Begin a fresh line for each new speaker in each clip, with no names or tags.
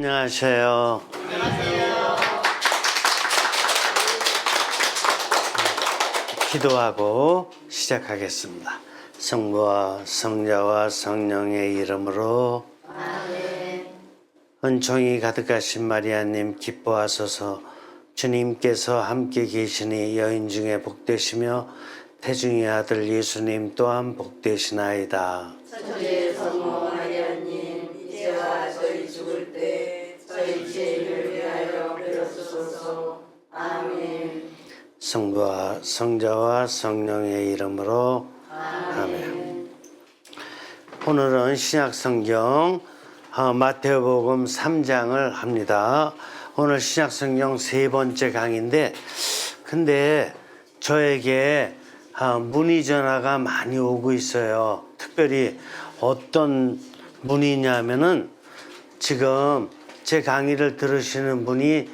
안녕하세요. 기도하고 시작하겠습니다. 성부와 성자와 성령의 이름으로 아멘. 은총이 가득하신 마리아님 기뻐하소서. 주님께서 함께 계시니 여인 중에 복되시며 태중의 아들 예수님 또한 복되시나이다.
천주의 성모 마리아님 이제와 저희 죽을 때 저희 죄를 위하여 빌어주소서. 아멘.
성부와 성자와 성령의 이름으로 아멘. 오늘은 신약성경 마태복음 3장을 합니다. 오늘 신약성경 세 번째 강의인데, 근데 저에게 문의 전화가 많이 오고 있어요. 특별히 어떤 문의냐면은 지금 제 강의를 들으시는 분이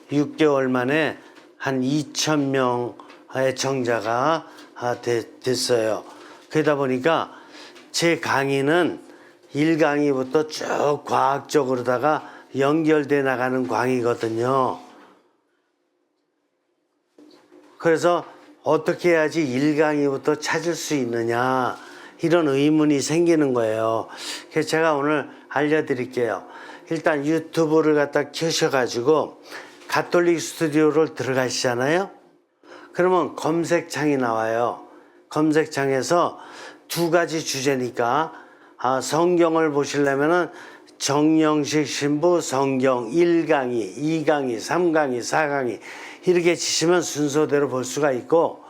6개월 만에 한 2,000명 애청자가 됐어요. 그러다 보니까 제 강의는 1강의부터 쭉 과학적으로다가 연결돼 나가는 강의거든요. 그래서 어떻게 해야지 1강의부터 찾을 수 있느냐, 이런 의문이 생기는 거예요. 그래서 제가 오늘 알려드릴게요. 일단 유튜브를 갖다 켜셔가지고 가톨릭 스튜디오를 들어가시잖아요. 그러면 검색창이 나와요. 검색창에서 두 가지 주제니까 성경을 보시려면은 정영식 신부 성경 1강의, 2강의, 3강의, 4강의 이렇게 치시면 순서대로 볼 수가 있고,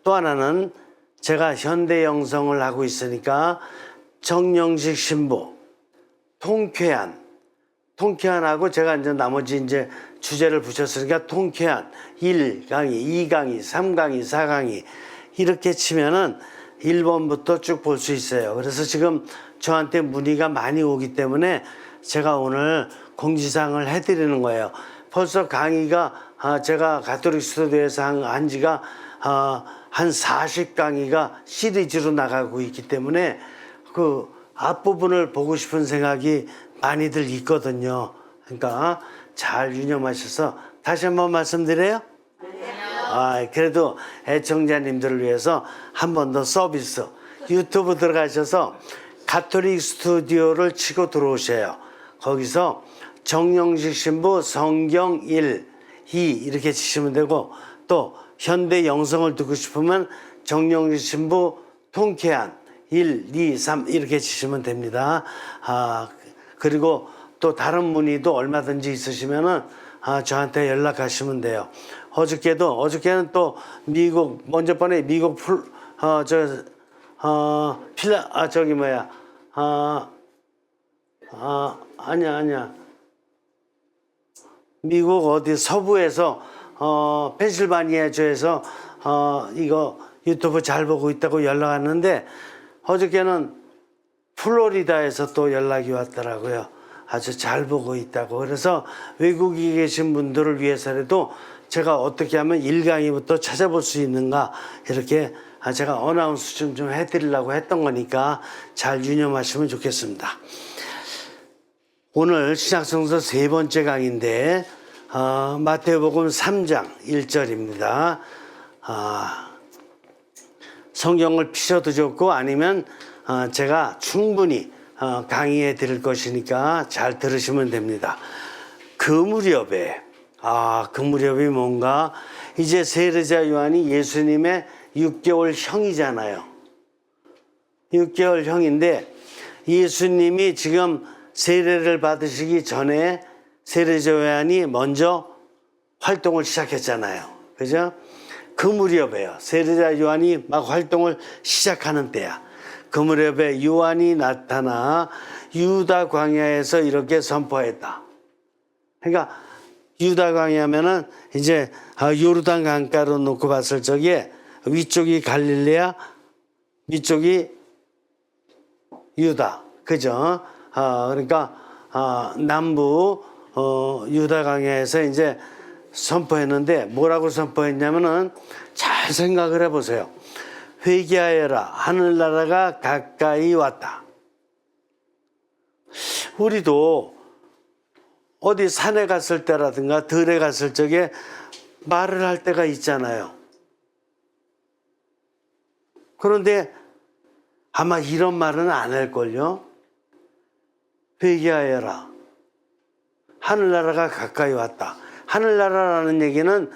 또 하나는 제가 현대 영성을 하고 있으니까 정영식 신부 통쾌한하고 제가 이제 나머지 이제 주제를 붙였으니까 통쾌한 1강의, 2강의, 3강의, 4강의 이렇게 치면은 1번부터 쭉 볼 수 있어요. 그래서 지금 저한테 문의가 많이 오기 때문에 제가 오늘 공지사항을 해드리는 거예요. 벌써 강의가 제가 가톨릭 스튜디오에서 한 지가 한 40강의가 시리즈로 나가고 있기 때문에 그 앞부분을 보고 싶은 생각이 많이들 있거든요. 그러니까 잘 유념하셔서 다시 한번 말씀드려요. 그래도 애청자님들을 위해서 한 번 더 서비스, 유튜브 들어가셔서 가톨릭 스튜디오를 치고 들어오셔요. 거기서 정영식 신부 성경 1, 2 이렇게 치시면 되고, 또 현대 영성을 듣고 싶으면 정영식 신부 통쾌한 1, 2, 3 이렇게 치시면 됩니다. 그리고 또 다른 문의도 얼마든지 있으시면은 저한테 연락하시면 돼요. 어저께는 또 미국, 먼저 번에 미국 아니야. 미국 어디 서부에서, 펜실바니아주에서, 이거 유튜브 잘 보고 있다고 연락 왔는데, 어저께는 플로리다에서 또 연락이 왔더라고요. 아주 잘 보고 있다고. 그래서 외국에 계신 분들을 위해서라도 제가 어떻게 하면 1강의부터 찾아볼 수 있는가, 이렇게 제가 어나운스 좀 해드리려고 했던 거니까 잘 유념하시면 좋겠습니다. 오늘 신약성서 세 번째 강의인데 마태복음 3장 1절입니다. 성경을 피셔도 좋고 아니면 제가 충분히 강의해 드릴 것이니까 잘 들으시면 됩니다. 그 무렵이 뭔가, 이제 세례자 요한이 예수님의 6개월 형이잖아요. 6개월 형인데 예수님이 지금 세례를 받으시기 전에 세례자 요한이 먼저 활동을 시작했잖아요. 그죠? 그 무렵에요. 세례자 요한이 막 활동을 시작하는 때야. 그 무렵에 요한이 나타나 유다 광야에서 이렇게 선포했다. 그러니까 유다 광야면은 이제 요르단 강가로 놓고 봤을 적에 위쪽이 갈릴레아, 위쪽이 유다. 그죠? 그러니까 남부 유다 광야에서 이제 선포했는데, 뭐라고 선포했냐면은 잘 생각을 해보세요. 회개하여라, 하늘나라가 가까이 왔다. 우리도 어디 산에 갔을 때라든가 들에 갔을 적에 말을 할 때가 있잖아요. 그런데 아마 이런 말은 안 할걸요. 회개하여라. 하늘나라가 가까이 왔다. 하늘나라라는 얘기는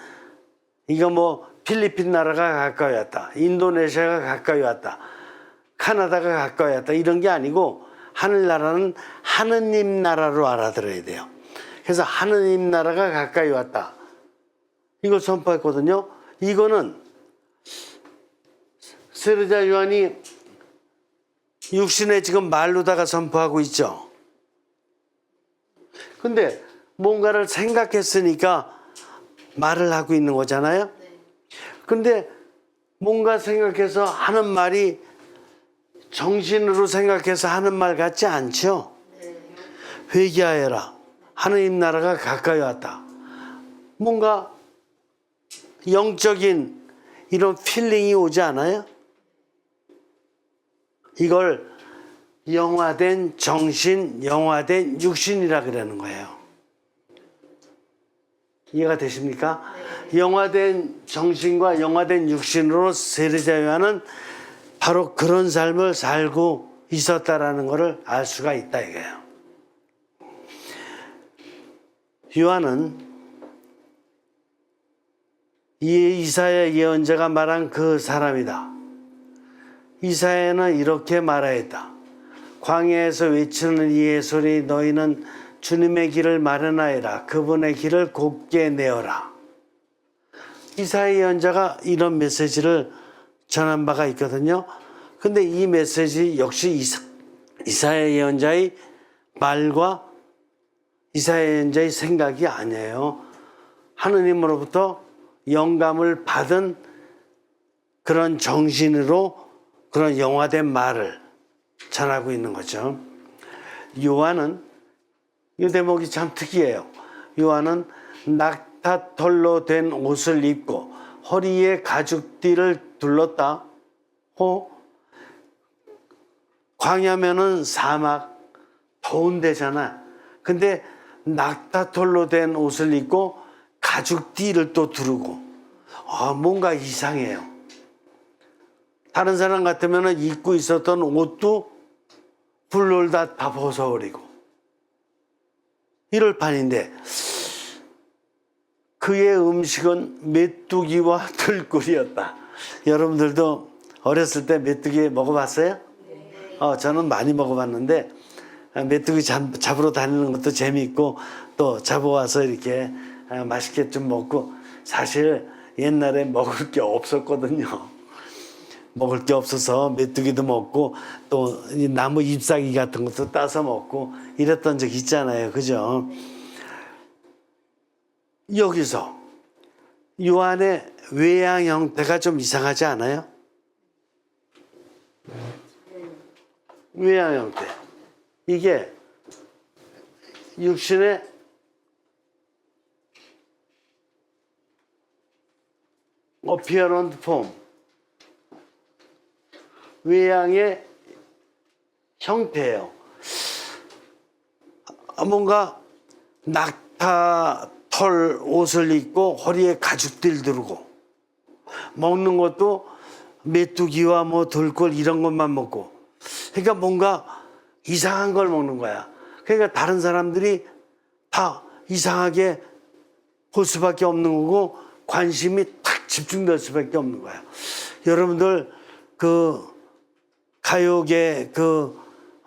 이거 뭐 필리핀 나라가 가까이 왔다. 인도네시아가 가까이 왔다. 카나다가 가까이 왔다. 이런 게 아니고 하늘나라는 하느님 나라로 알아들어야 돼요. 그래서 하느님 나라가 가까이 왔다. 이걸 선포했거든요. 이거는 세례자 요한이 육신에 지금 말로다가 선포하고 있죠. 근데 뭔가를 생각했으니까 말을 하고 있는 거잖아요. 근데 뭔가 생각해서 하는 말이 정신으로 생각해서 하는 말 같지 않죠. 회개하여라. 하느님 나라가 가까이 왔다. 뭔가 영적인 이런 필링이 오지 않아요? 이걸 영화된 정신, 영화된 육신이라 그러는 거예요. 이해가 되십니까? 영화된 정신과 영화된 육신으로 세례자 요한은 바로 그런 삶을 살고 있었다라는 것을 알 수가 있다 이거예요. 요한은 이사야 예언자가 말한 그 사람이다. 이사야는 이렇게 말하였다. 광야에서 외치는 이의 소리 너희는 주님의 길을 마련하여라. 그분의 길을 곱게 내어라. 이사야 예언자가 이런 메시지를 전한 바가 있거든요. 근데 이 메시지 역시 이사야 예언자의 말과 이사야 예언자의 생각이 아니에요. 하느님으로부터 영감을 받은 그런 정신으로 그런 영화된 말을 전하고 있는 거죠. 요한은 이 대목이 참 특이해요. 요한은 낙타털로 된 옷을 입고 허리에 가죽띠를 둘렀다. 광야면은 사막 더운 데잖아. 근데 낙타털로 된 옷을 입고 가죽띠를 또 두르고 뭔가 이상해요. 다른 사람 같으면 입고 있었던 옷도 불놀다 다 벗어버리고 이럴 판인데 그의 음식은 메뚜기와 들꿀이었다. 여러분들도 어렸을 때 메뚜기 먹어봤어요? 저는 많이 먹어봤는데 메뚜기 잡으러 다니는 것도 재미있고 또 잡아와서 이렇게 맛있게 좀 먹고 사실 옛날에 먹을 게 없었거든요. 먹을 게 없어서 메뚜기도 먹고 또 나무 잎사귀 같은 것도 따서 먹고 이랬던 적 있잖아요. 그죠? 여기서 요한의 외양 형태가 좀 이상하지 않아요? 외양 형태. 이게 육신의 apparent form, 외양의 형태예요. 뭔가 낙타 털 옷을 입고 허리에 가죽들 두르고 먹는 것도 메뚜기와 뭐 들꿀 이런 것만 먹고 그러니까 뭔가 이상한 걸 먹는 거야. 그러니까 다른 사람들이 다 이상하게 볼 수밖에 없는 거고 관심이 탁 집중될 수밖에 없는 거야. 여러분들 그 가요계 그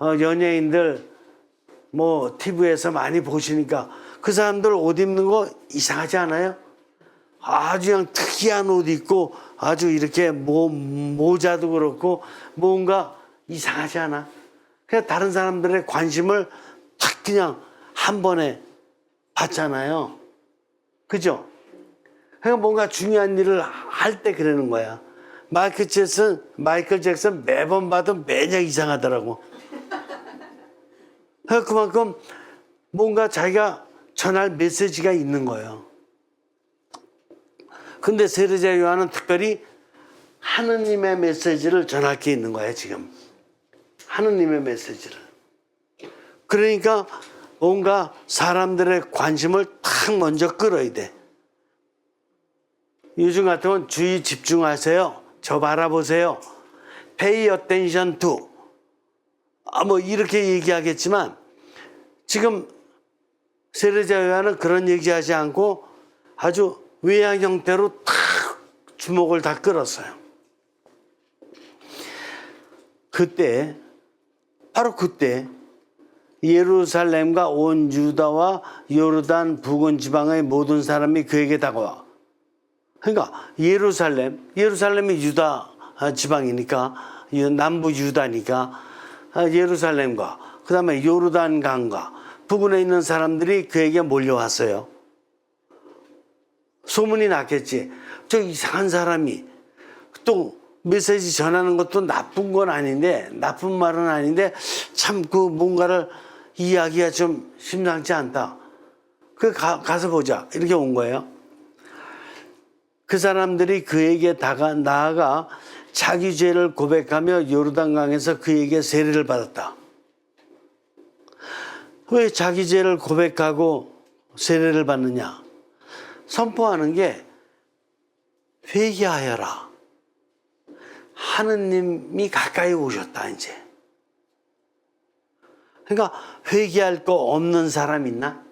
연예인들 뭐 TV에서 많이 보시니까 그 사람들 옷 입는 거 이상하지 않아요? 아주 그냥 특이한 옷 입고 아주 이렇게 모자도 그렇고 뭔가 이상하지 않아? 그냥 다른 사람들의 관심을 탁 그냥 한 번에 받잖아요. 그죠? 그러니까 뭔가 중요한 일을 할 때 그러는 거야. 마이클 잭슨 매번 봐도 매년 이상하더라고. 그만큼 뭔가 자기가 전할 메시지가 있는 거예요. 근데 세례자 요한은 특별히 하느님의 메시지를 전할 게 있는 거예요, 지금. 하느님의 메시지를. 그러니까 뭔가 사람들의 관심을 탁 먼저 끌어야 돼. 요즘 같으면 주의 집중하세요. 저 바라보세요. Pay attention to. 뭐 이렇게 얘기하겠지만 지금 세례자 요한은 그런 얘기하지 않고 아주 외양 형태로 탁 주목을 다 끌었어요. 그때 바로 그때 예루살렘과 온 유다와 요르단 부근 지방의 모든 사람이 그에게 다가와. 그러니까 예루살렘이 유다 지방이니까 남부 유다니까 예루살렘과 그다음에 요르단 강과 부근에 있는 사람들이 그에게 몰려왔어요. 소문이 났겠지. 저 이상한 사람이 또 메시지 전하는 것도 나쁜 건 아닌데, 나쁜 말은 아닌데 참 그 뭔가를 이야기가 좀 심상치 않다. 가서 보자. 이렇게 온 거예요. 그 사람들이 그에게 나아가 자기 죄를 고백하며 요르단강에서 그에게 세례를 받았다. 왜 자기 죄를 고백하고 세례를 받느냐? 선포하는 게 회개하여라. 하느님이 가까이 오셨다 이제. 그러니까 회개할 거 없는 사람 있나?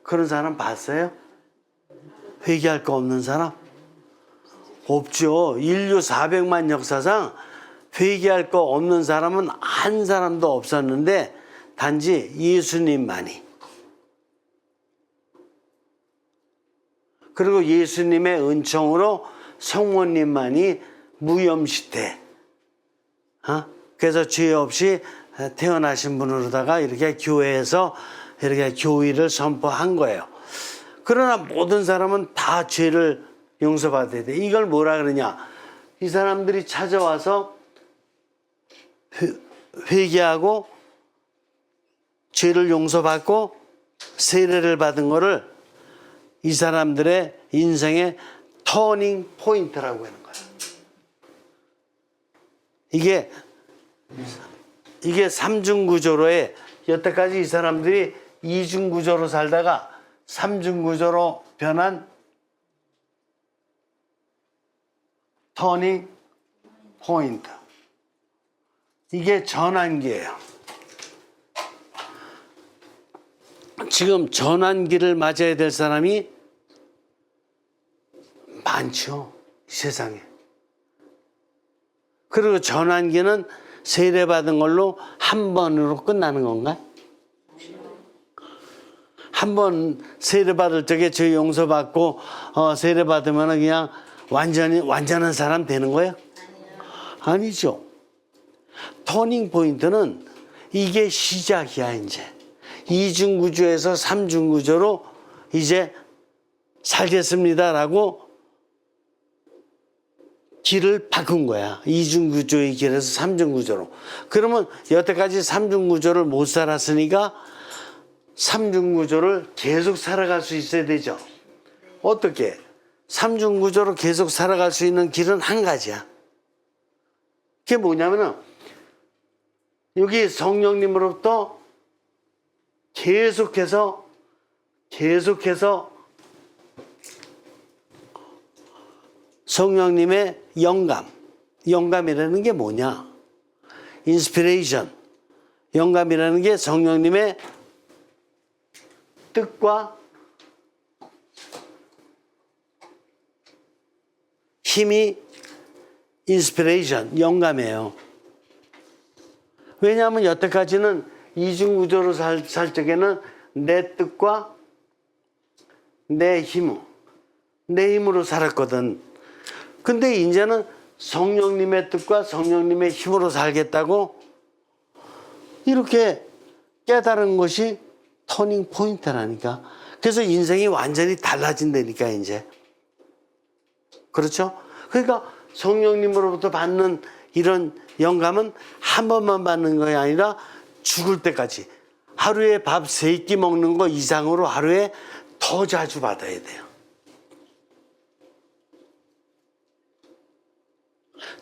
그런 사람 봤어요? 회개할 거 없는 사람? 없죠. 인류 400만 역사상 회개할 거 없는 사람은 한 사람도 없었는데 단지 예수님만이. 그리고 예수님의 은총으로 성모님만이 무염시태. 그래서 죄 없이 태어나신 분으로다가 이렇게 교회에서 이렇게 교의를 선포한 거예요. 그러나 모든 사람은 다 죄를 용서받아야 돼. 이걸 뭐라 그러냐? 이 사람들이 찾아와서 회개하고 죄를 용서받고 세례를 받은 거를 이 사람들의 인생의 터닝 포인트라고 하는 거야. 이게 삼중구조로의 여태까지 이 사람들이 이중구조로 살다가 삼중구조로 변한 터닝 포인트. 이게 전환기예요. 지금 전환기를 맞아야 될 사람이 많죠. 세상에. 그리고 전환기는 세례받은 걸로 한 번으로 끝나는 건가? 한 번 세례받을 적에 죄 용서받고 세례받으면 그냥 완전한 사람 되는 거예요? 아니죠. 터닝 포인트는 이게 시작이야 이제. 이중구조에서 삼중구조로 이제 살겠습니다라고 길을 바꾼 거야. 이중구조의 길에서 삼중구조로. 그러면 여태까지 삼중구조를 못 살았으니까 삼중구조를 계속 살아갈 수 있어야 되죠. 어떻게? 삼중구조로 계속 살아갈 수 있는 길은 한 가지야. 그게 뭐냐면은 여기 성령님으로부터 계속해서 성령님의 영감이라는 게 뭐냐? 인스피레이션. 영감이라는 게 성령님의 뜻과 힘이 인스피레이션, 영감이에요. 왜냐하면 여태까지는 이중구조로 살 적에는 내 뜻과 내 힘으로 살았거든. 근데 이제는 성령님의 뜻과 성령님의 힘으로 살겠다고 이렇게 깨달은 것이 터닝 포인트라니까. 그래서 인생이 완전히 달라진다니까 이제. 그렇죠? 그러니까 성령님으로부터 받는 이런 영감은 한 번만 받는 것이 아니라 죽을 때까지 하루에 밥 3끼 먹는 거 이상으로 하루에 더 자주 받아야 돼요.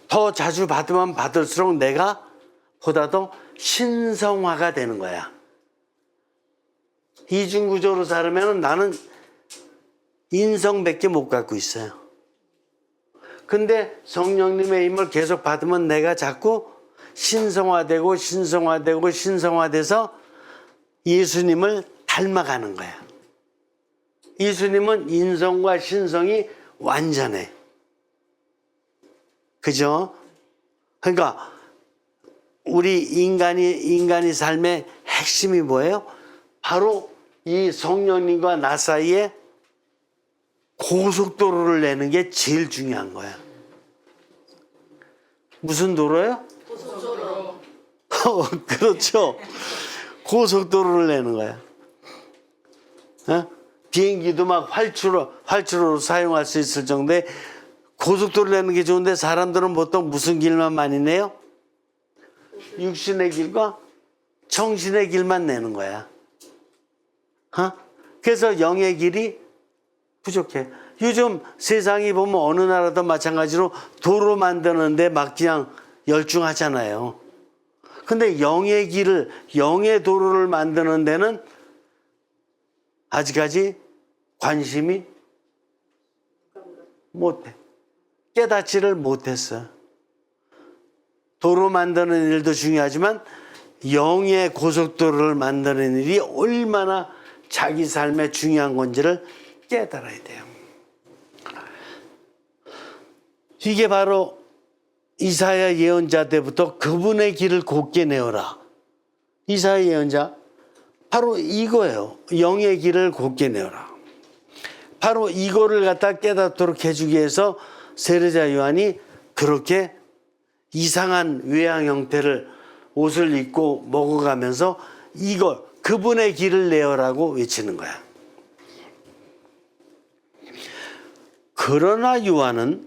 더 자주 받으면 받을수록 내가 보다도 신성화가 되는 거야. 이중구조로 살으면 나는 인성밖에 못 갖고 있어요. 근데 성령님의 힘을 계속 받으면 내가 자꾸 신성화되고 신성화되고 신성화돼서 예수님을 닮아가는 거야. 예수님은 인성과 신성이 완전해. 그죠? 그러니까 우리 인간이 삶의 핵심이 뭐예요? 바로 이 성령님과 나 사이에 고속도로를 내는 게 제일 중요한 거야. 무슨 도로요?
고속도로.
그렇죠. 고속도로를 내는 거야. 어? 비행기도 막 활주로로 사용할 수 있을 정도의 고속도로 내는 게 좋은데 사람들은 보통 무슨 길만 많이 내요? 육신의 길과 정신의 길만 내는 거야. 어? 그래서 영의 길이 부족해. 요즘 세상이 보면 어느 나라도 마찬가지로 도로 만드는데 막 그냥 열중하잖아요. 근데 영의 길을, 영의 도로를 만드는 데는 아직까지 관심이 못해. 깨닫지를 못했어. 도로 만드는 일도 중요하지만 영의 고속도로를 만드는 일이 얼마나 자기 삶에 중요한 건지를 깨달아야 돼요. 이게 바로 이사야 예언자 때부터 그분의 길을 곧게 내어라. 이사야 예언자 바로 이거예요. 영의 길을 곧게 내어라. 바로 이거를 갖다 깨닫도록 해주기 위해서 세례자 요한이 그렇게 이상한 외양 형태를 옷을 입고 먹어가면서 이거 그분의 길을 내어라고 외치는 거야. 그러나 요한은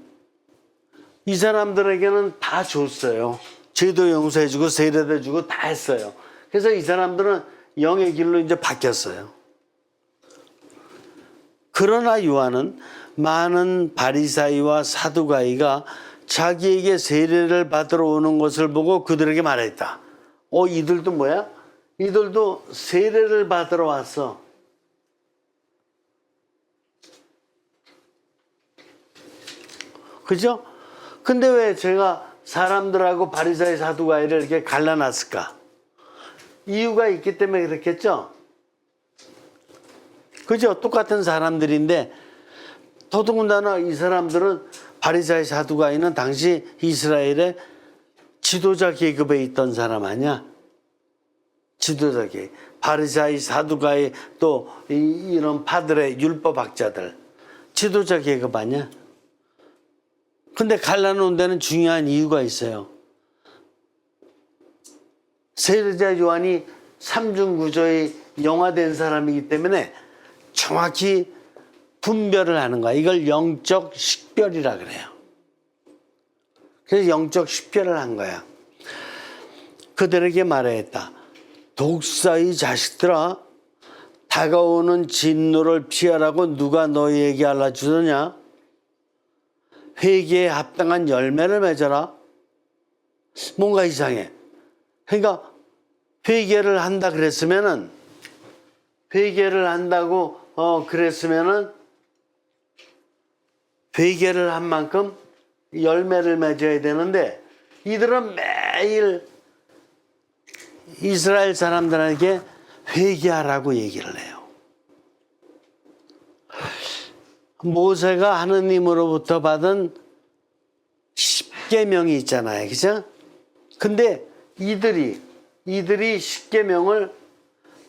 이 사람들에게는 다 줬어요. 죄도 용서해주고 세례도 해주고 다 했어요. 그래서 이 사람들은 영의 길로 이제 바뀌었어요. 그러나 요한은 많은 바리사이와 사두가이가 자기에게 세례를 받으러 오는 것을 보고 그들에게 말했다. 이들도 뭐야? 이들도 세례를 받으러 왔어. 그죠? 근데 왜 제가 사람들하고 바리사이 사두가이를 이렇게 갈라놨을까? 이유가 있기 때문에 그렇겠죠? 그죠? 똑같은 사람들인데 더더군다나 이 사람들은 바리사이 사두가이는 당시 이스라엘의 지도자 계급에 있던 사람 아니야? 지도자 계급. 바리사이 사두가이 또 이런 파들의 율법학자들 지도자 계급 아니야? 근데 갈라놓은 데는 중요한 이유가 있어요. 세례자 요한이 삼중구조의 영화된 사람이기 때문에 정확히 분별을 하는 거야. 이걸 영적 식별이라 그래요. 그래서 영적 식별을 한 거야. 그들에게 말했다. 독사의 자식들아, 다가오는 진노를 피하라고 누가 너희에게 알려주느냐? 회개에 합당한 열매를 맺어라. 뭔가 이상해. 그러니까 회개를 한다 그랬으면은 회개를 한다고 그랬으면은 회개를 한 만큼 열매를 맺어야 되는데 이들은 매일 이스라엘 사람들에게 회개하라고 얘기를 해요. 모세가 하느님으로부터 받은 10계명이 있잖아요. 그죠? 근데 이들이 10계명을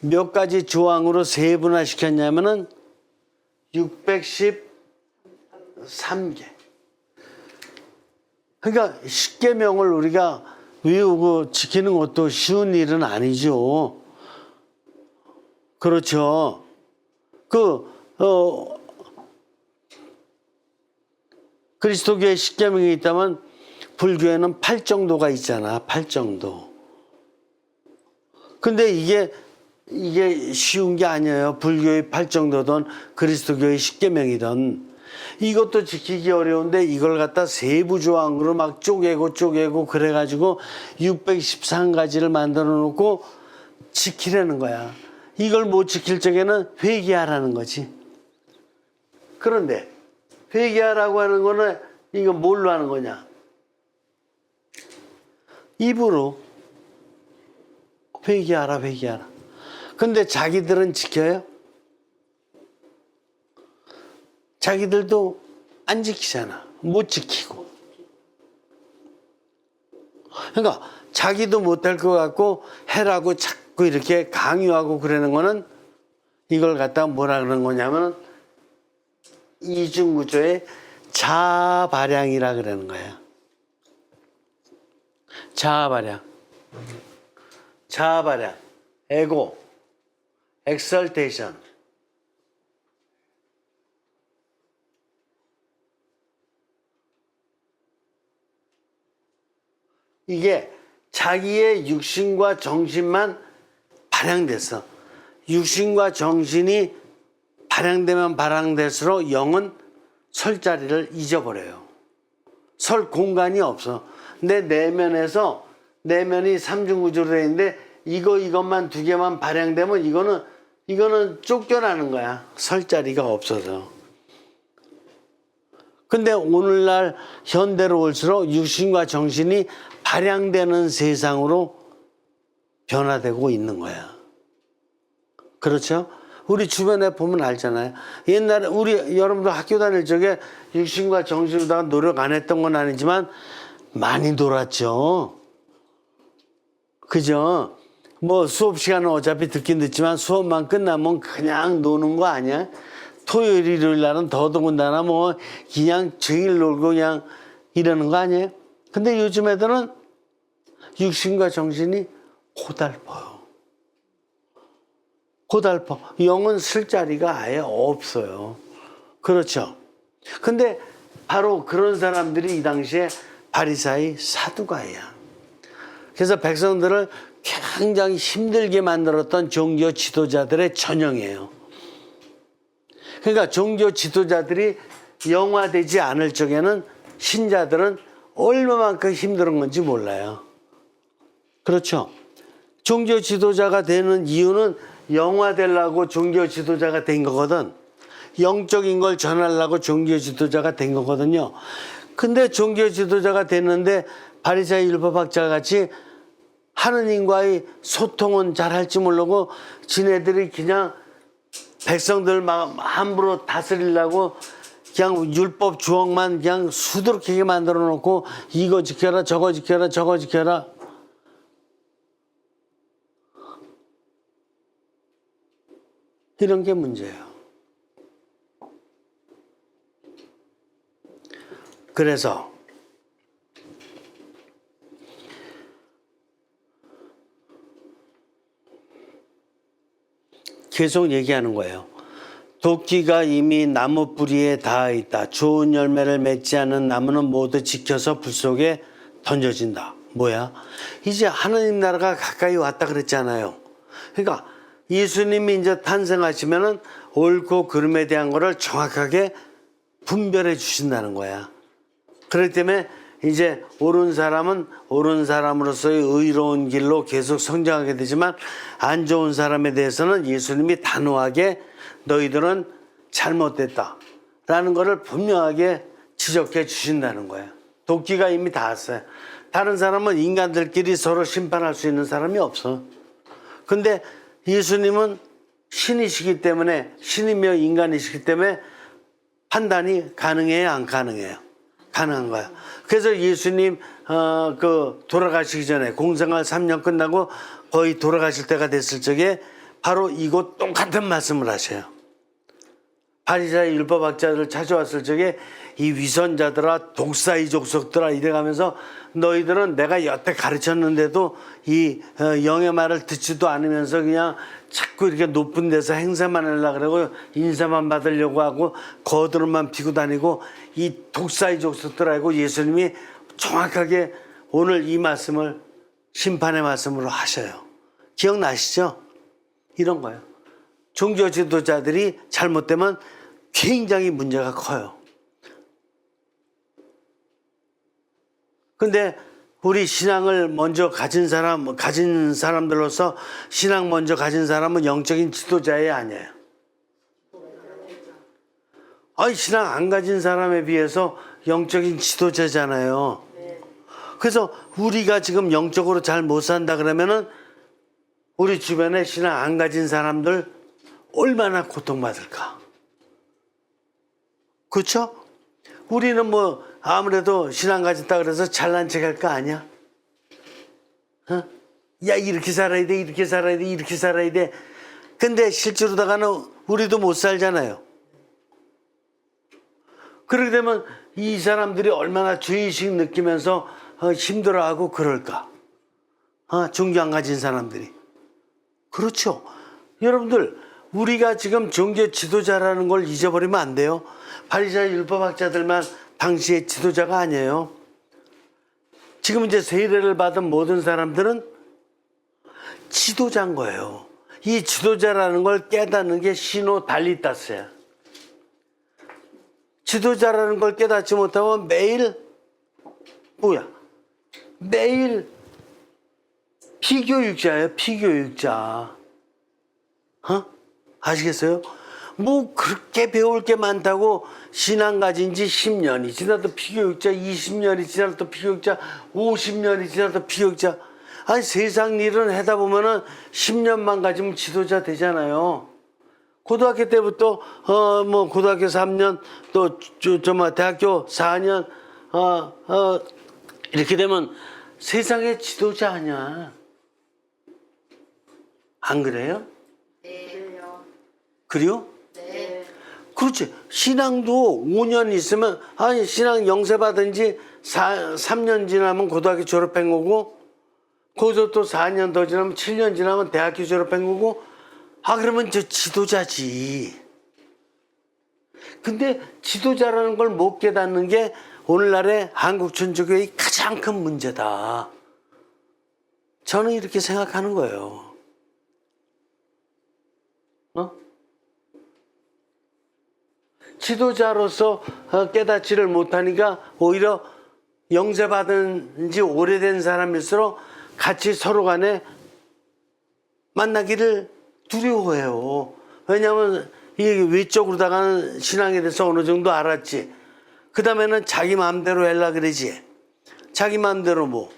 몇 가지 조항으로 세분화시켰냐면은 613개. 그러니까 10계명을 우리가 외우고 지키는 것도 쉬운 일은 아니죠. 그렇죠. 그리스도교에 10계명이 있다면 불교에는 8정도가 있잖아. 8정도. 근데 이게 쉬운 게 아니에요. 불교의 8정도든 그리스도교의 10계명이든 이것도 지키기 어려운데 이걸 갖다 세부 조항으로 막 쪼개고 그래가지고 613가지를 만들어 놓고 지키려는 거야. 이걸 못 지킬 적에는 회개하라는 거지. 그런데 회개하라고 하는 거는 이거 뭘로 하는 거냐? 입으로 회개하라. 근데 자기들은 지켜요? 자기들도 안 지키잖아. 못 지키고. 그러니까 자기도 못할 것 같고 해라고 자꾸 이렇게 강요하고 그러는 거는 이걸 갖다가 뭐라 그러는 거냐면 이중구조의 자아발양이라 그러는 거예요. 자아발양, 에고, 엑설테이션. 이게 자기의 육신과 정신만 발양됐어. 육신과 정신이 발양되면 발양될수록 영은 설 자리를 잊어버려요. 설 공간이 없어. 내 내면이 삼중구조로 되어 있는데 이것만 두 개만 발양되면 이거는 쫓겨나는 거야. 설 자리가 없어서. 근데 오늘날 현대로 올수록 육신과 정신이 발양되는 세상으로 변화되고 있는 거야. 그렇죠? 우리 주변에 보면 알잖아요. 옛날에 여러분도 학교 다닐 적에 육신과 정신으로다가 노력 안 했던 건 아니지만 많이 놀았죠. 그죠? 뭐 수업 시간은 어차피 듣긴 듣지만 수업만 끝나면 그냥 노는 거 아니야? 토요일, 일요일 날은 더더군다나 뭐 그냥 종일 놀고 그냥 이러는 거 아니에요? 근데 요즘 애들은 육신과 정신이 고달퍼요. 영은 쓸 자리가 아예 없어요. 그렇죠? 근데 바로 그런 사람들이 이 당시에 바리사이 사두가이야. 그래서 백성들을 굉장히 힘들게 만들었던 종교 지도자들의 전형이에요. 그러니까 종교 지도자들이 영화되지 않을 적에는 신자들은 얼마만큼 힘든 건지 몰라요. 그렇죠? 종교 지도자가 되는 이유는 영화되려고 종교 지도자가 된 거거든. 영적인 걸 전하려고 종교 지도자가 된 거거든요. 근데 종교 지도자가 됐는데 바리사이 율법학자 같이 하느님과의 소통은 잘 할지 모르고 지네들이 그냥 백성들 막 함부로 다스리려고 그냥 율법 주옥만 그냥 수두룩하게 만들어 놓고 이거 지켜라 저거 지켜라 이런 게 문제예요. 그래서 계속 얘기하는 거예요. 도끼가 이미 나무 뿌리에 닿아 있다. 좋은 열매를 맺지 않은 나무는 모두 지켜서 불 속에 던져진다. 뭐야? 이제 하나님 나라가 가까이 왔다 그랬잖아요. 그러니까 예수님이 이제 탄생하시면은 옳고 그름에 대한 거를 정확하게 분별해 주신다는 거야. 그렇기 때문에 이제 옳은 사람은 옳은 사람으로서의 의로운 길로 계속 성장하게 되지만 안 좋은 사람에 대해서는 예수님이 단호하게 너희들은 잘못됐다 라는 것을 분명하게 지적해 주신다는 거예요. 도끼가 이미 닿았어요. 다른 사람은 인간들끼리 서로 심판할 수 있는 사람이 없어. 근데 예수님은 신이시기 때문에, 신이며 인간이시기 때문에 판단이 가능해요, 안 가능해요? 가능한 거야. 그래서 예수님 돌아가시기 전에 공생활 3년 끝나고 거의 돌아가실 때가 됐을 적에 바로 이곳 똑같은 말씀을 하셔요. 바리사이 율법학자들을 찾아왔을 적에 이 위선자들아 독사의 족속들아 이래가면서 너희들은 내가 여태 가르쳤는데도 이 영의 말을 듣지도 않으면서 그냥 자꾸 이렇게 높은 데서 행사만 하려고 그러고 인사만 받으려고 하고 거드름만 피고 다니고 이 독사의 족속들하고 예수님이 정확하게 오늘 이 말씀을 심판의 말씀으로 하셔요. 기억나시죠? 이런 거예요. 종교 지도자들이 잘못되면 굉장히 문제가 커요. 근데 우리 신앙을 먼저 가진 사람들로서 신앙 먼저 가진 사람은 영적인 지도자예요, 아니에요? 아니, 신앙 안 가진 사람에 비해서 영적인 지도자잖아요. 그래서 우리가 지금 영적으로 잘 못 산다 그러면은 우리 주변에 신앙 안 가진 사람들 얼마나 고통받을까? 그렇죠? 우리는 뭐 아무래도 신앙 가졌다 그래서 잘난 척 할 거 아니야? 어? 야, 이렇게 살아야 돼, 이렇게 살아야 돼, 이렇게 살아야 돼. 근데 실제로다가는 우리도 못 살잖아요. 그렇게 되면 이 사람들이 얼마나 죄의식 느끼면서 힘들어하고 그럴까? 종교 안 가진 사람들이. 그렇죠. 여러분들, 우리가 지금 종교 지도자라는 걸 잊어버리면 안 돼요. 바리새인 율법학자들만 당시의 지도자가 아니에요. 지금 이제 세례를 받은 모든 사람들은 지도자인 거예요. 이 지도자라는 걸 깨닫는 게 신호 달리따스야. 지도자라는 걸 깨닫지 못하면 매일 매일 피교육자예요. 피교육자. 아시겠어요? 뭐 그렇게 배울 게 많다고 신앙 가진 지 10년이 지나도 피교육자, 20년이 지나도 피교육자, 50년이 지나도 피교육자. 아니, 세상 일은 하다 보면은 10년만 가지면 지도자 되잖아요. 고등학교 때부터 뭐 고등학교 3년 또 대학교 4년 이렇게 되면 세상의 지도자 아니야. 안 그래요?
네.
그래요?
네.
그렇지. 신앙도 5년 있으면, 아니, 신앙 영세 받은 지 3년 지나면 고등학교 졸업한 거고, 거기서 또 4년 더 지나면 7년 지나면 대학교 졸업한 거고, 그러면 저 지도자지. 근데 지도자라는 걸 못 깨닫는 게 오늘날의 한국천주교의 가장 큰 문제다. 저는 이렇게 생각하는 거예요. 지도자로서 깨닫지를 못하니까 오히려 영세받은 지 오래된 사람일수록 같이 서로 간에 만나기를 두려워해요. 왜냐하면 이 외적으로다가는 신앙에 대해서 어느 정도 알았지. 그 다음에는 자기 마음대로 하려고 그러지. 자기 마음대로 뭐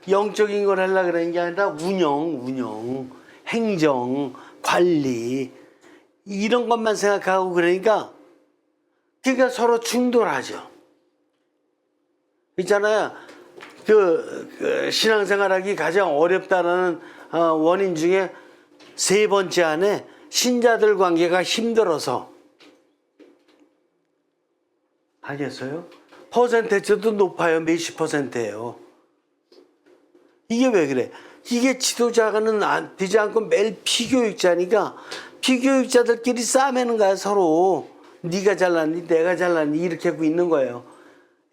영적인 걸 하려고 그러는 게 아니라 운영, 행정, 관리 이런 것만 생각하고 그러니까 서로 충돌하죠. 있잖아요. 그 신앙생활하기 가장 어렵다는 원인 중에 세 번째 안에 신자들 관계가 힘들어서. 알겠어요? 퍼센테이지도 높아요. 몇십 %예요. 이게 왜 그래? 이게 지도자가는 되지 않고 매일 피교육자니까 피교육자들끼리 싸매는 거야, 서로. 네가 잘났니? 내가 잘났니? 이렇게 하고 있는 거예요.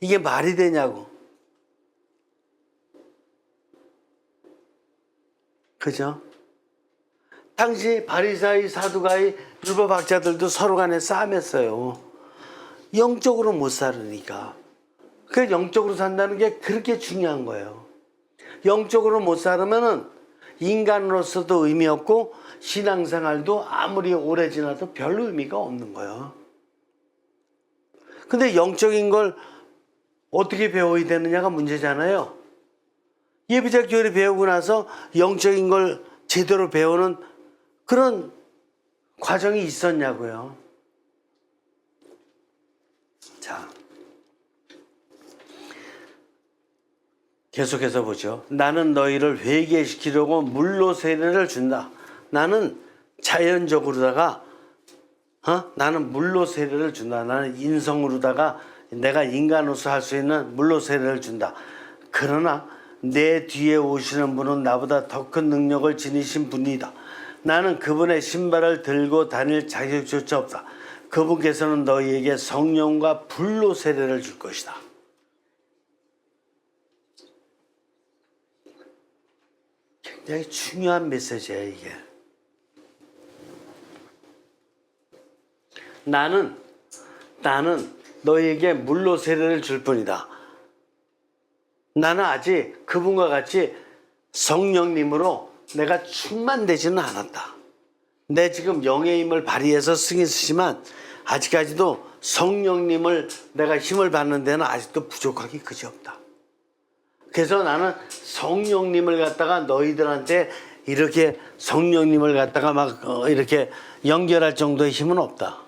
이게 말이 되냐고. 그죠? 당시 바리새인, 사두가이, 율법학자들도 서로 간에 싸움했어요. 영적으로 못 살으니까. 그 영적으로 산다는 게 그렇게 중요한 거예요. 영적으로 못 살으면은 인간으로서도 의미 없고 신앙생활도 아무리 오래 지나도 별 의미가 없는 거예요. 근데 영적인 걸 어떻게 배워야 되느냐가 문제잖아요. 예비자 교리 배우고 나서 영적인 걸 제대로 배우는 그런 과정이 있었냐고요. 자, 계속해서 보죠. 나는 너희를 회개시키려고 물로 세례를 준다. 나는 자연적으로다가 나는 물로 세례를 준다. 나는 인성으로다가 내가 인간으로서 할 수 있는 물로 세례를 준다. 그러나 내 뒤에 오시는 분은 나보다 더 큰 능력을 지니신 분이다. 나는 그분의 신발을 들고 다닐 자격조차 없다. 그분께서는 너희에게 성령과 불로 세례를 줄 것이다. 굉장히 중요한 메시지예요, 이게. 나는 너희에게 물로 세례를 줄 뿐이다. 나는 아직 그분과 같이 성령님으로 내가 충만되지는 않았다. 내 지금 영의 힘을 발휘해서 승인 쓰지만 아직까지도 성령님을 내가 힘을 받는 데는 아직도 부족하기 그지없다. 그래서 나는 성령님을 갖다가 너희들한테 이렇게 성령님을 갖다가 막 이렇게 연결할 정도의 힘은 없다.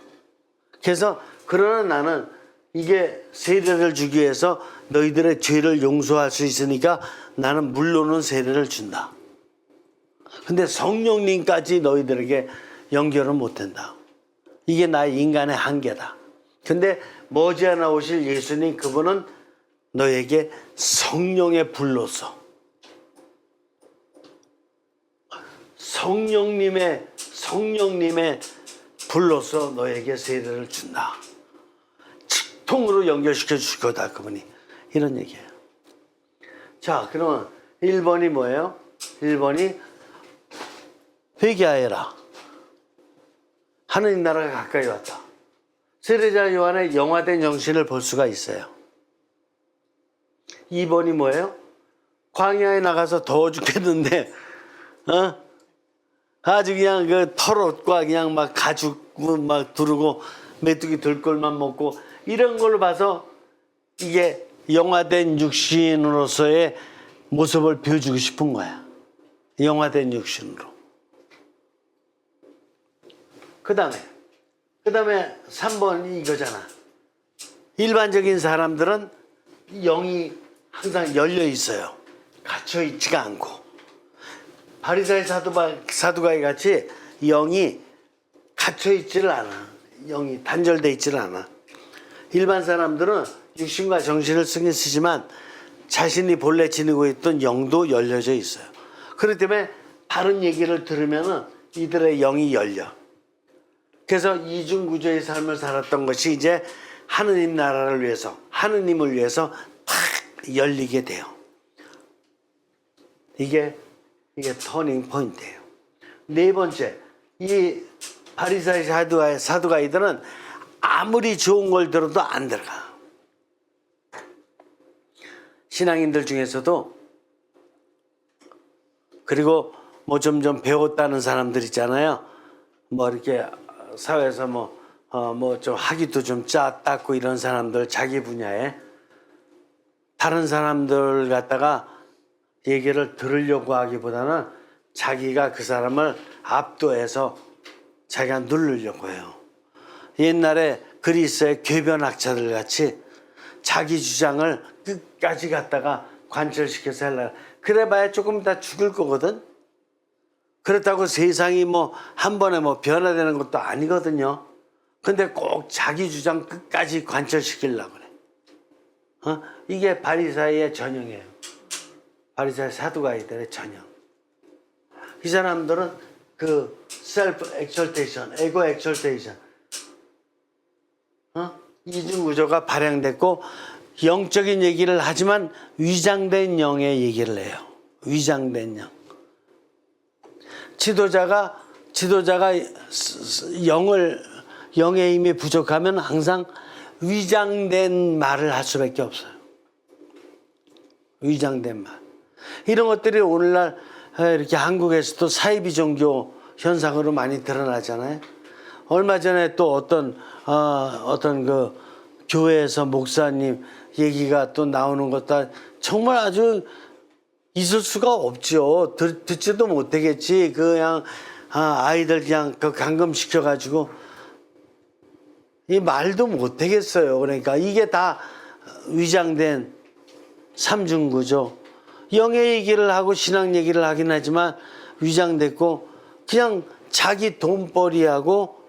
그래서 그러나 나는 이게 세례를 주기 위해서 너희들의 죄를 용서할 수 있으니까 나는 물로는 세례를 준다. 근데 성령님까지 너희들에게 연결은 못한다. 이게 나의 인간의 한계다. 근데 머지않아 오실 예수님, 그분은 너에게 성령의 불로서 성령님의 불로서 너에게 세례를 준다. 직통으로 연결시켜 줄 거다, 그분이. 이런 얘기예요. 자, 그러면 1번이 뭐예요? 1번이 회개하여라. 하느님 나라가 가까이 왔다. 세례자 요한의 영화된 정신을 볼 수가 있어요. 2번이 뭐예요? 광야에 나가서 더워 죽겠는데 아주 그냥 그 털옷과 그냥 막 가죽 막 두르고 메뚜기 들꼴만 먹고 이런 걸로 봐서 이게 영화된 육신으로서의 모습을 보여주고 싶은 거야. 영화된 육신으로. 그 다음에 3번이 이거잖아. 일반적인 사람들은 영이 항상 열려 있어요. 갇혀 있지가 않고. 바리사의 사두가이 같이 영이 갇혀 있지를 않아. 영이 단절돼 있지를 않아. 일반 사람들은 육신과 정신을 쓰긴 쓰지만 자신이 본래 지니고 있던 영도 열려져 있어요. 그렇기 때문에 바른 얘기를 들으면은 이들의 영이 열려. 그래서 이중구조의 삶을 살았던 것이 이제 하느님 나라를 위해서, 하느님을 위해서 탁 열리게 돼요. 이게 터닝 포인트예요. 네 번째, 이 바리사의 사두가이들은 아무리 좋은 걸 들어도 안 들어가. 신앙인들 중에서도, 그리고 뭐 좀 배웠다는 사람들 있잖아요. 뭐 이렇게 사회에서 뭐 좀 학위도 좀 땄고 이런 사람들, 자기 분야에 다른 사람들 갖다가 얘기를 들으려고 하기보다는 자기가 그 사람을 압도해서 자기가 누르려고 해요. 옛날에 그리스의 궤변학자들 같이 자기 주장을 끝까지 갖다가 관철시켜서 하려고. 그래봐야 조금 이따 죽을 거거든. 그렇다고 세상이 한 번에 변화되는 것도 아니거든요. 근데 꼭 자기 주장 끝까지 관철시키려고 그래. 이게 바리사이의 전형이에요. 바리사이 사두가이들의 전형. 이 사람들은 그 셀프 엑설테이션, 에고 엑설테이션, 이중구조가 발현됐고 영적인 얘기를 하지만 위장된 영의 얘기를 해요. 위장된 영. 지도자가 영의 힘이 부족하면 항상 위장된 말을 할 수밖에 없어요. 위장된 말. 이런 것들이 오늘날 이렇게 한국에서도 사이비 종교 현상으로 많이 드러나잖아요. 얼마 전에 또 어떤 그 교회에서 목사님 얘기가 또 나오는 것도 정말 아주 있을 수가 없죠. 듣지도 못하겠지. 그냥 아이들 그냥 그 감금시켜가지고 이 말도 못하겠어요. 그러니까 이게 다 위장된 삼중구조. 영의 얘기를 하고 신앙 얘기를 하긴 하지만 위장됐고 그냥 자기 돈벌이하고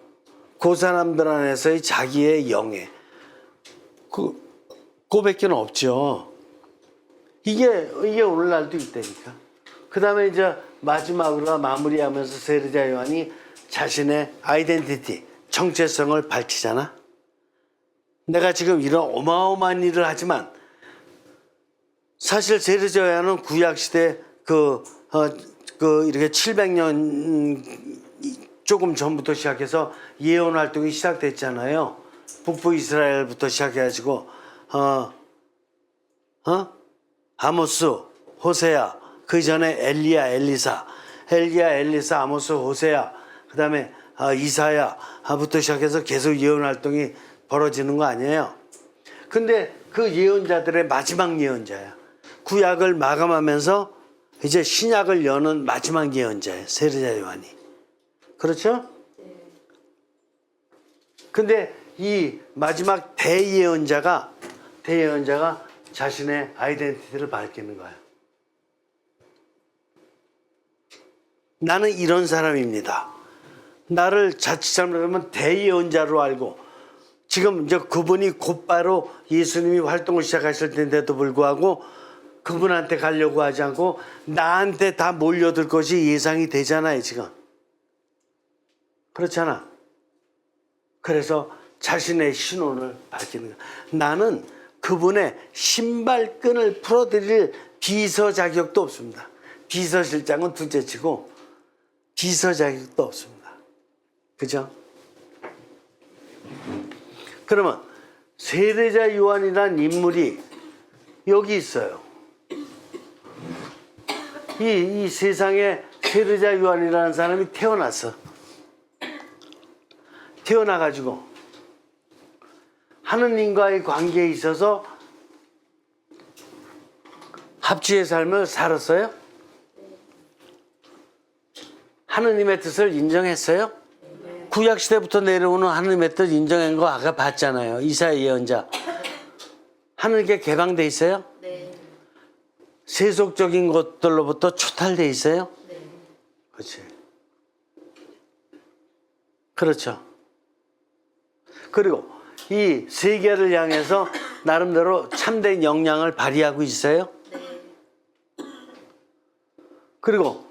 그 사람들 안에서의 자기의 영예. 그거밖에 없죠. 이게 오늘날도 있다니까. 그 다음에 이제 마지막으로 마무리하면서 세례자 요한이 자신의 아이덴티티, 정체성을 밝히잖아. 내가 지금 이런 어마어마한 일을 하지만 사실 세례자 요한은 구약시대 이렇게 700년 조금 전부터 시작해서 예언 활동이 아모스, 호세야, 그 전에 엘리야, 엘리사, 아모스, 호세야, 그 다음에 이사야부터 시작해서 계속 예언 활동이 벌어지는 거 아니에요. 근데 그 예언자들의 마지막 예언자야. 구약을 마감하면서 이제 신약을 여는 마지막 예언자예요. 세례자 요한이. 그렇죠? 근데 이 마지막 대예언자가 자신의 아이덴티티를 밝히는 거예요. 나는 이런 사람입니다. 나를 자칫 잘못하면 대예언자로 알고, 지금 이제 그분이 곧바로 예수님이 활동을 시작하실 텐데도 불구하고 그분한테 가려고 하지 않고 나한테 다 몰려들 것이 예상이 되잖아요, 지금. 그렇잖아. 그래서 자신의 신원을 밝히는 거야. 나는 그분의 신발끈을 풀어드릴 비서 자격도 없습니다. 비서실장은 둘째치고 비서 자격도 없습니다. 그죠? 그러면 세례자 요한이라는 인물이 여기 있어요. 이 세상에 세례자 요한이라는 사람이 태어났어. 태어나가지고 하느님과의 관계에 있어서 합주의 삶을 살았어요? 하느님의 뜻을 인정했어요? 구약시대부터 내려오는 하느님의 뜻 인정한 거 아까 봤잖아요. 이사야 예언자. 하느님께 개방돼 있어요?
네.
세속적인 것들로부터 초탈돼 있어요?
네.
그렇지. 그렇죠. 그리고 이 세계를 향해서 나름대로 참된 역량을 발휘하고 있어요?
네.
그리고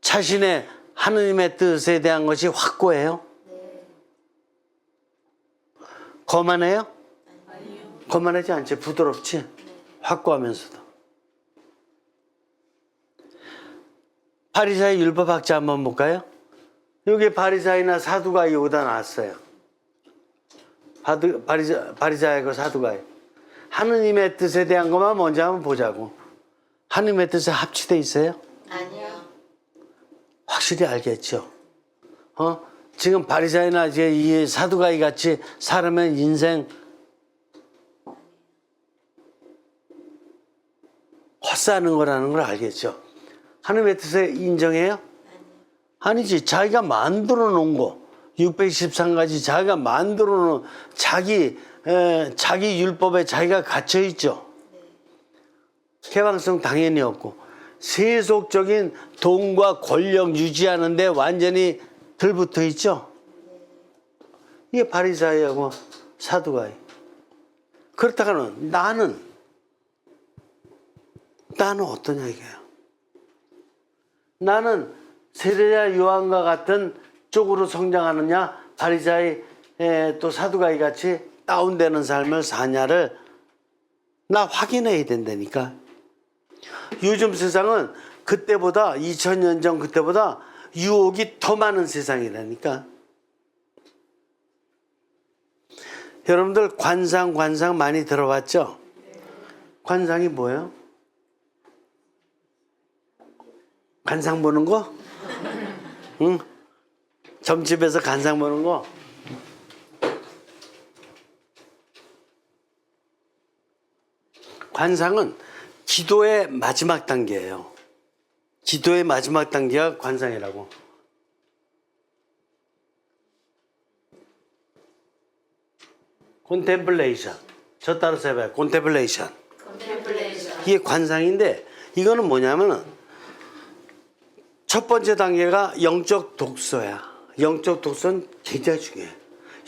자신의 하느님의 뜻에 대한 것이 확고해요?
네.
거만해요?
아니요.
거만하지 않지. 부드럽지.
네.
확고하면서도. 바리사의 율법학자 한번 볼까요? 여기 바리사이나 사두가이 오다 나왔어요. 바리사이고 사두가이. 하느님의 뜻에 대한 것만 먼저 한번 보자고. 하느님의 뜻에 합치돼 있어요?
아니요.
확실히 알겠죠. 지금 바리사이나 이제 이 사두가이 같이 살면 인생 헛사는 거라는 걸 알겠죠. 하느님의 뜻에 인정해요? 아니지. 자기가 만들어 놓은 거 613가지 자기가 만들어 놓은 자기 율법에 자기가 갇혀 있죠. 개방성 당연히 없고 세속적인 돈과 권력 유지하는데 완전히 들붙어 있죠. 이게 바리사이하고 사두가이. 그렇다가는 나는 어떠냐 이거예요. 나는 세례자 요한과 같은 쪽으로 성장하느냐, 바리사이 또 사두가이 같이 다운되는 삶을 사냐를 나 확인해야 된다니까. 요즘 세상은 그때보다 2000년 전 그때보다 유혹이 더 많은 세상이라니까. 여러분들 관상 많이 들어봤죠? 관상이 뭐예요? 관상 보는 거? 응? 점집에서 관상 보는 거? 관상은 기도의 마지막 단계예요. 기도의 마지막 단계가 관상이라고. 콘템플레이션. 저 따라서 해봐요. 콘템플레이션. 이게 관상인데 이거는 뭐냐면은 첫 번째 단계가 영적 독서야. 영적 독서는 굉장히 중요해.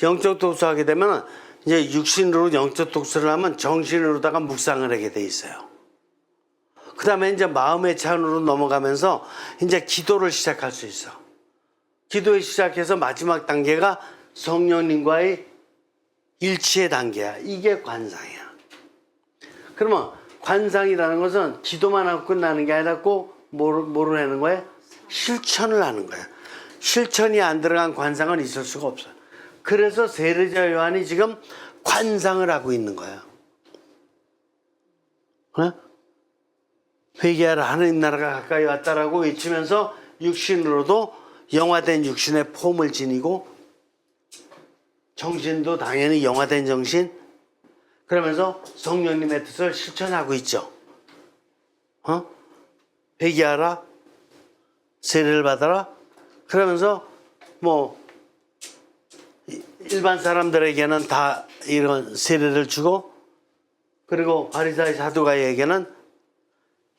영적 독서하게 되면 이제 육신으로 영적 독서를 하면 정신으로다가 묵상을 하게 돼 있어요. 그 다음에 이제 마음의 차원으로 넘어가면서 이제 기도를 시작할 수 있어. 기도에 시작해서 마지막 단계가 성령님과의 일치의 단계야. 이게 관상이야. 그러면 관상이라는 것은 기도만 하고 끝나는 게 아니라 꼭 뭐를 하는 거야? 실천을 하는 거야. 실천이 안 들어간 관상은 있을 수가 없어요. 그래서 세례자 요한이 지금 관상을 하고 있는 거야. 네? 회개하라 하나님 나라가 가까이 왔다라고 외치면서 육신으로도 영화된 육신의 폼을 지니고 정신도 당연히 영화된 정신 그러면서 성령님의 뜻을 실천하고 있죠. 회개하라 세례를 받아라 그러면서 뭐 일반 사람들에게는 다 이런 세례를 주고 그리고 바리사이 사두가이에게는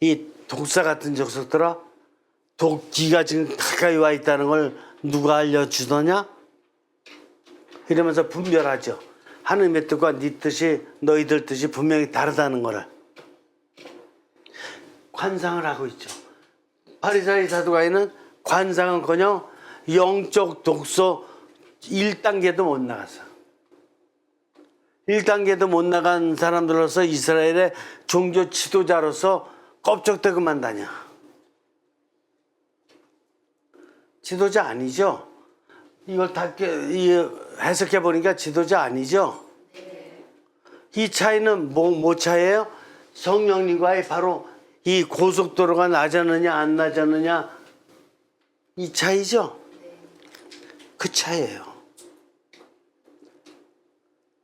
이 독사 같은 녀석들아 독기가 지금 가까이 와 있다는 걸 누가 알려주더냐? 이러면서 분별하죠. 하느님의 뜻과 네 뜻이 너희들 뜻이 분명히 다르다는 거를 관상을 하고 있죠. 바리사이 사두가이는 관상은커녕 영적 독소 1단계도 못 나갔어. 1단계도 못 나간 사람들로서 이스라엘의 종교 지도자로서 껍적대고만 다녀. 지도자 아니죠? 이걸 다 해석해 보니까 지도자 아니죠? 이 차이는 뭐 차이예요? 성령님과의 바로 이 고속도로가 낮았느냐 안 낮았느냐 이 차이죠? 그 차이예요.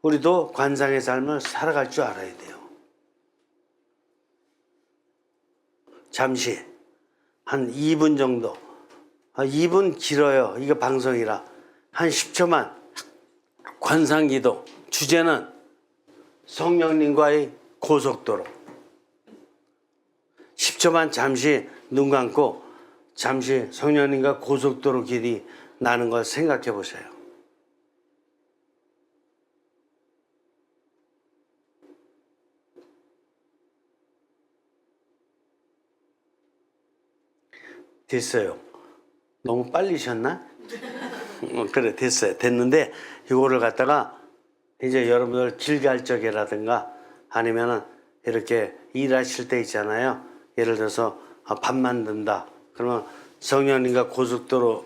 우리도 관상의 삶을 살아갈 줄 알아야 돼요. 잠시 한 2분 정도 2분 길어요. 이거 방송이라 한 10초만 관상기도 주제는 성령님과의 고속도로 10초만 잠시 눈 감고 잠시 성령님과 고속도로 길이 나는 걸 생각해 보세요. 됐어요. 너무 빨리 쉬었나? 그래 됐어요. 됐는데 이거를 갖다가 이제 여러분들 길갈적이라든가 아니면은 이렇게 일하실 때 있잖아요. 예를 들어서 밥 만든다. 그러면 성령님과 고속도로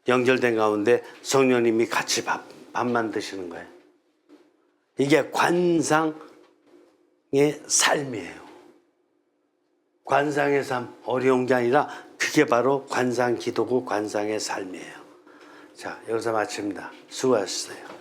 연결된 가운데 성령님이 같이 밥 만드시는 거예요. 이게 관상의 삶이에요. 관상의 삶 어려운 게 아니라 그게 바로 관상 기도고 관상의 삶이에요. 자, 여기서 마칩니다. 수고하셨어요.